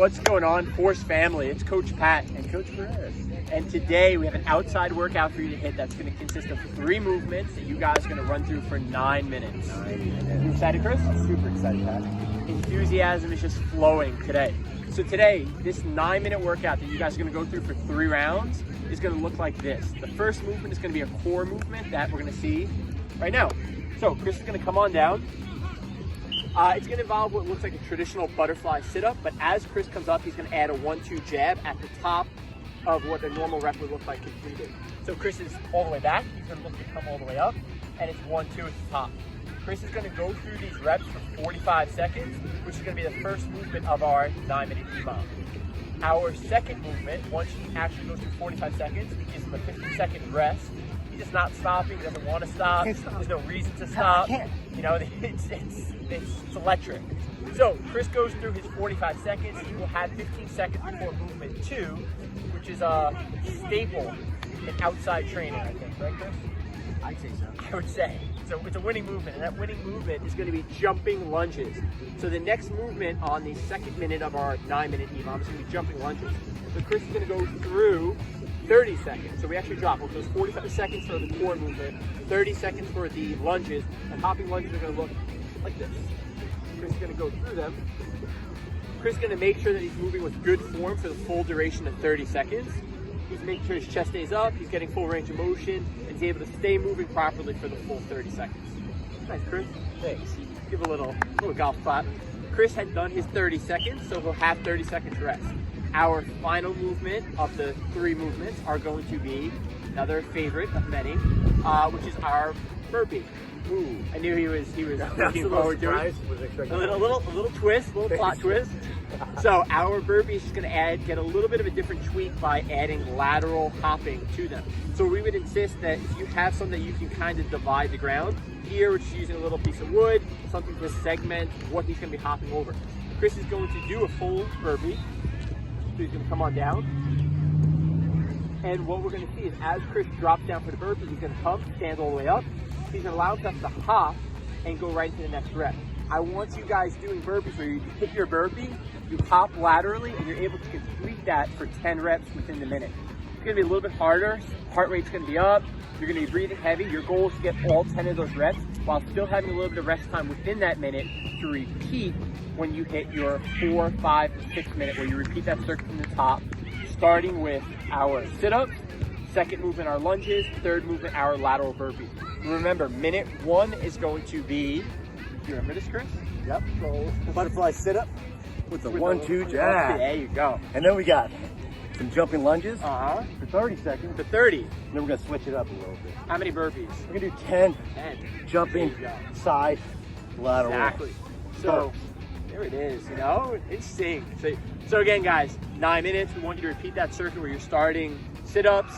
What's going on, Force family? It's Coach Pat and Coach Chris. And today we have an outside workout for you to hit that's going to consist of 3 movements that you guys are going to run through for 9 minutes. You excited, Chris? Super excited, Pat. Enthusiasm is just flowing today. So today, this 9-minute workout that you guys are going to go through for 3 rounds is going to look like this. The first movement is going to be a core movement that we're going to see right now. So Chris is going to come on down. It's going to involve what looks like a traditional butterfly sit-up, but as Chris comes up, he's going to add a 1-2 jab at the top of what a normal rep would look like completed. So Chris is all the way back, he's going to look to come all the way up, and it's 1-2 at the top. Chris is going to go through these reps for 45 seconds, which is going to be the first movement of our 9-minute EMOM. Our second movement, once he actually goes through 45 seconds, he gives him a 15-second rest. He's just not stopping, he doesn't want to stop, there's no reason to stop. You know, it's electric. So Chris goes through his 45 seconds. He will have 15 seconds before movement 2, which is a staple in outside training, I think. Right, Chris? I'd say so. I would say. So it's a winning movement, and that winning movement is going to be jumping lunges. So the next movement on the second minute of our 9-minute EMOM is going to be jumping lunges. So Chris is going to go through 30 seconds. So we actually drop. We'll go 45 seconds for the core movement, 30 seconds for the lunges, and hopping lunges are going to look like this. Chris is going to go through them. Chris is going to make sure that he's moving with good form for the full duration of 30 seconds. He's making sure his chest stays up, he's getting full range of motion, and he's able to stay moving properly for the full 30 seconds. Nice, Chris. Thanks. Give a little golf clap. Chris had done his 30 seconds, so he'll have 30 seconds rest. Our final movement of the 3 movements are going to be another favorite of many, which is our burpee. Ooh, I knew he was looking forward to it. A little twist, a little plot twist. So our burpees is going to get a little bit of a different tweak by adding lateral hopping to them. So we would insist that if you have something that you can kind of divide the ground, here we're just using a little piece of wood, something to segment what he's going to be hopping over. Chris is going to do a full burpee. So he's going to come on down. And what we're going to see is as Chris drops down for the burpee, he's going to come, stand all the way up. He's going to allow himself to hop and go right into the next rep. I want you guys doing burpees where you hit your burpee, you hop laterally, and you're able to complete that for 10 reps within the minute. It's going to be a little bit harder. Heart rate's going to be up. You're going to be breathing heavy. Your goal is to get all 10 of those reps while still having a little bit of rest time within that minute to repeat when you hit your 4, 5, 6 minute, where you repeat that circuit from the top, starting with our sit-ups, second movement our lunges, third movement our lateral burpees. Remember, minute 1 is going to be, do you remember this, Chris? Yep. So butterfly sit-up with the 1-2 jab. There you go. And then we got some jumping lunges for 30 seconds. For 30. And then we're going to switch it up a little bit. How many burpees? We're going to do 10. 10. Jumping, side, lateral. Exactly. So there it is, you know, it's sync. So again, guys, 9 minutes. We want you to repeat that circuit where you're starting sit-ups,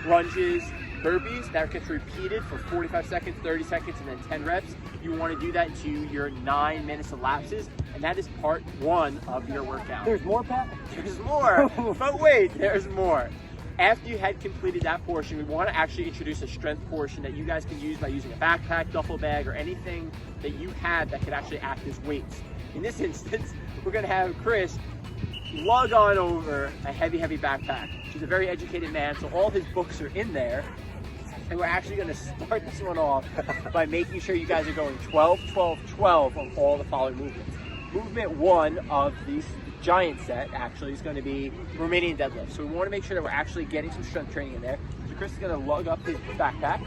lunges, burpees. That gets repeated for 45 seconds, 30 seconds, and then 10 reps. You want to do that to your 9 minutes of lapses, and that is part 1 of your workout. There's more, Pat? There's more, but wait, there's more. After you had completed that portion, we want to actually introduce a strength portion that you guys can use by using a backpack, duffel bag, or anything that you have that could actually act as weights. In this instance, we're going to have Chris lug on over a heavy backpack. He's a very educated man, so all his books are in there. And we're actually going to start this one off by making sure you guys are going 12, 12, 12 on all the following movements. Movement 1 of this giant set actually is going to be Romanian Deadlifts. So we want to make sure that we're actually getting some strength training in there. So Chris is going to lug up his backpack.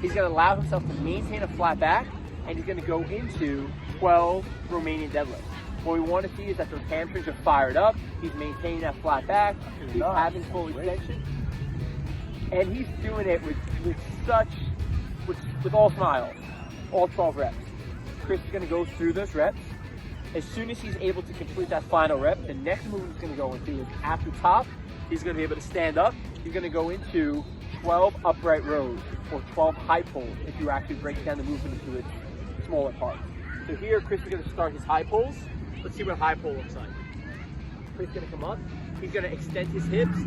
He's going to allow himself to maintain a flat back, and he's going to go into 12 Romanian Deadlifts. What we want to see is that those hamstrings are fired up. He's maintaining that flat back. He's having full extension. And he's doing it with all smiles, all 12 reps. Chris is going to go through those reps. As soon as he's able to complete that final rep, the next move he's going to go into is after top, he's going to be able to stand up. He's going to go into 12 upright rows or 12 high pulls if you actually break down the movement into its smaller parts. So here, Chris is going to start his high pulls. Let's see what a high pull looks like. Chris is going to come up. He's going to extend his hips.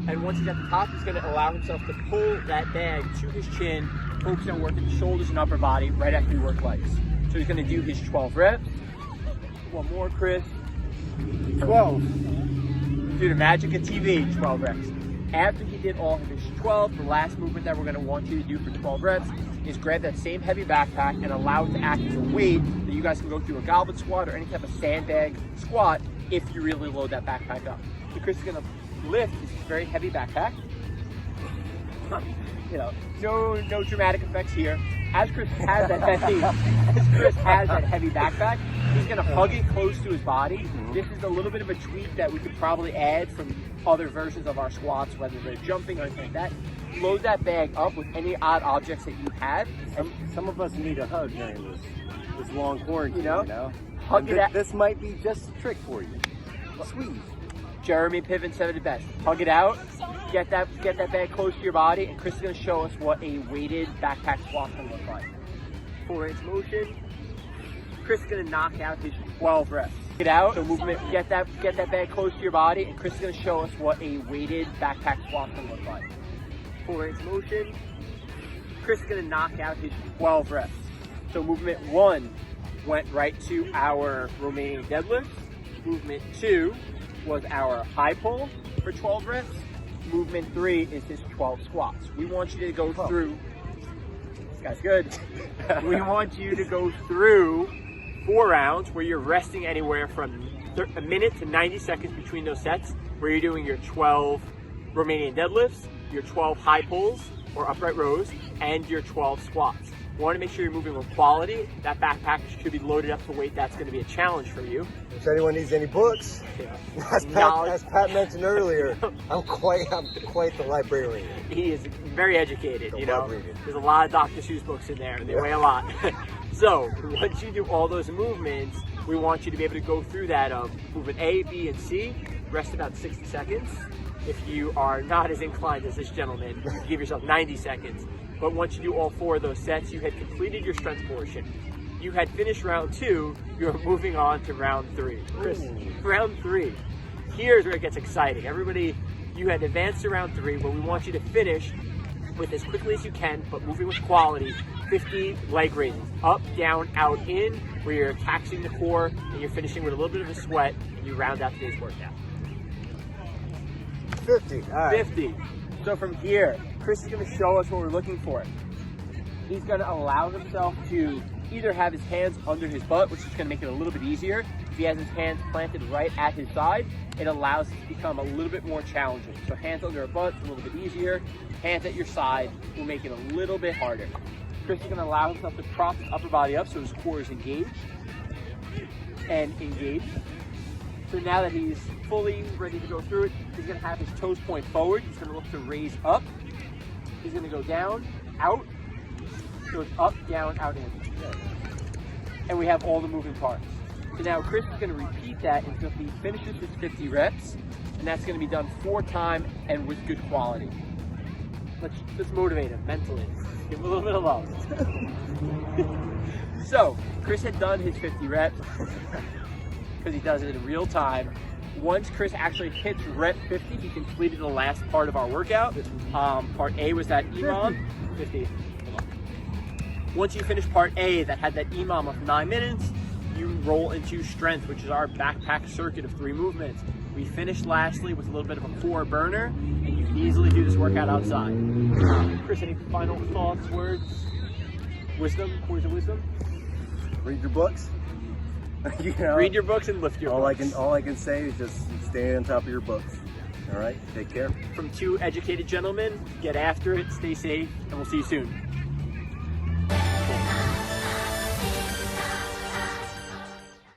And once he's at the top, he's going to allow himself to pull that bag to his chin, focus on working the shoulders and upper body right after we work legs. So he's going to do his 12 reps. One more, Chris. 12. Through the magic of TV, 12 reps. After he did all of his 12, the last movement that we're going to want you to do for 12 reps is grab that same heavy backpack and allow it to act as a weight that you guys can go through a goblet squat or any type of sandbag squat if you really load that backpack up. So Chris is going to lift his very heavy backpack. You know, no dramatic effects here. As Chris has that heavy backpack, he's going to hug it close to his body. This is a little bit of a tweak that we could probably add from other versions of our squats, whether they're jumping or anything like that. Load that bag up with any odd objects that you have. Some of us need a hug during this long quarantine, you know? Hug it out. This might be just a trick for you. Squeeze. Jeremy Piven said it best. Hug it out, get that bag close to your body, and Chris is going to show us what a weighted backpack squat can look like. 4-inch motion. Chris is going to knock out his 12 reps. Get out, so movement, get that bag close to your body, and Chris is going to show us what a weighted backpack squat can look like. 4-inch motion. Chris is going to knock out his 12 reps. So movement 1 went right to our Romanian deadlifts. Movement 2 was our high pull for 12 reps. Movement 3 is his 12 squats. We want you to go through, this guy's good. We want you to go through 4 rounds where you're resting anywhere from a minute to 90 seconds between those sets, where you're doing your 12 Romanian deadlifts, your 12 high pulls or upright rows, and your 12 squats. You want to make sure you're moving with quality. That backpack should be loaded up to weight. That's going to be a challenge for you. If anyone needs any books, as Pat mentioned earlier, I'm quite the librarian. He is very educated, you know. There's a lot of Dr. Seuss books in there, and they weigh a lot. So once you do all those movements, we want you to be able to go through that of movement A, B, and C, rest about 60 seconds. If you are not as inclined as this gentleman, give yourself 90 seconds. But once you do all 4 of those sets, you had completed your strength portion. You had finished round 2, you're moving on to round 3. Chris, round 3. Here's where it gets exciting. Everybody, you had advanced to round 3, where we want you to finish with as quickly as you can, but moving with quality, 50 leg raises. Up, down, out, in, where you're taxing the core, and you're finishing with a little bit of a sweat, and you round out today's workout. 50, all right. 50. So from here, Chris is going to show us what we're looking for. He's going to allow himself to either have his hands under his butt, which is going to make it a little bit easier. If he has his hands planted right at his side, it allows it to become a little bit more challenging. So hands under a butt, a little bit easier. Hands at your side will make it a little bit harder. Chris is going to allow himself to prop his upper body up so his core is engaged and engaged. So now that he's fully ready to go through it, he's going to have his toes point forward. He's going to look to raise up. He's going to go down, out, goes up, down, out, in. And we have all the moving parts. So now Chris is going to repeat that until he finishes his 50 reps, and that's going to be done 4 times and with good quality. Let's motivate him mentally. Give him a little bit of love. So Chris had done his 50 reps because he does it in real time. Once Chris actually hits rep 50, he completed the last part of our workout. Part A was that EMOM. 50. Once you finish part A that had that EMOM of 9 minutes, you roll into strength, which is our backpack circuit of 3 movements. We finished lastly with a little bit of a core burner, and you can easily do this workout outside. Chris, any final thoughts, words, wisdom, words of wisdom? Read your books. You know, read your books and lift your books. All I can say is just stay on top of your books. All right, take care. From 2 educated gentlemen, get after it, stay safe, and we'll see you soon.